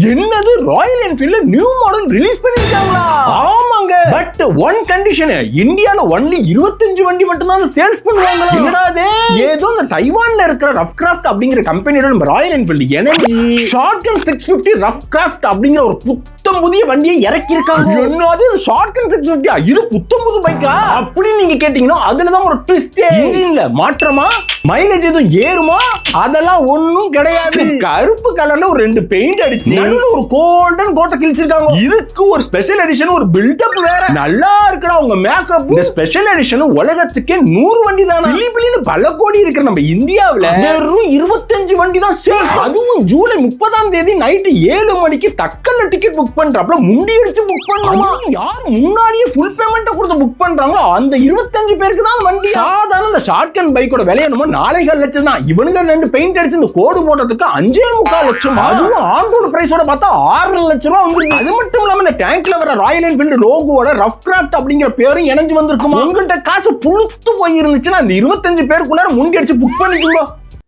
என்னது Royal என்ஃபீல்ட்ல new model release பண்ணிருக்காங்களா? ஆமாங்க. But one condition, இந்தியால ஒன்லி 25 வண்டி மட்டும் தான் சேல்ஸ் பண்ணுவாங்க. என்னடா அது? ஏதோ இந்த தைவான்ல இருக்கிற ரஃப் கிராஃப்ட் அப்படிங்கிற கம்பெனியோட நம்ம Royal Enfield energy shotgun 650 rough craft அப்படிங்கிற ஒரு புத்தம் புதிய வண்டியை இறக்கி இருக்காங்க. என்னது ஷாட்கன் 650? இது புத்தம் புது பைக்கா அப்படி நீங்க கேட்டீங்கன்னா அதுலதான் ஒரு ட்விஸ்ட். இன்ஜின்ல மாற்றமா, மைலேஜ் எதுவும் ஏறுமா? அதெல்லாம் ஒண்ணும் கிடையாது. கருப்பு கலர்ல ஒரு 2 பெயிண்ட் அடிச்சு நடுவுல ஒரு கோல்டன் கோட்டை கிழிச்சிருக்காங்க. இதுக்கு ஒரு ஸ்பெஷல் எடிஷன், ஒரு பில்டப் வேற. நல்லா இருக்குடா உங்க மேக்கப். இந்த ஸ்பெஷல் எடிஷன் உலகத்துக்கே 100 வண்டி தானா? பிலிபிலின்னு பல கோடி இருக்கிற நம்ம இந்தியாவுல வெறும் 25 வண்டி தான் சேல்ஸ். அதுவும் ஜூலை 30ஆம் தேதி நைட் 7 மணிக்கு தக்கல்ல டிக்கெட் புக் பண்றப்பல முண்டி அடிச்சு புக் பண்ணணுமா? யார் முன்னாடியே ஃபுல் பேமெண்ட் கொடுத்து புக் பண்றாங்களோ அந்த 25 பேருக்கு தான் வண்டி. சாதாரண இந்த ஷாட்கன் பைக்கோட விலை என்னமோ 4.5 லட்சம் தான். இவனுங்க 2 பெயிண்ட் அடிச்சு இந்த கோடு போட்டதுக்கு 5.25 லட்சம். அதுவும் ஆன் ரோட் பிரைஸோட பார்த்தா 6 லட்சம் ரூபாய் வந்துருக்கு. அது மட்டும் இல்லாம இந்த டேங்க்ல வர ராயல் என்ஃபீல்ட் லோகோட ரஃப் கிராஃப்ட் அப்படிங்கிற பேரும் இணைஞ்சு வந்திருக்குமா? உங்கள்கிட்ட காசு புழுத்து போய் இருந்துச்சுன்னா அந்த 25 பேருக்குள்ள முண்டி அடிச்சு புக் பண்ணிக்கோங்க.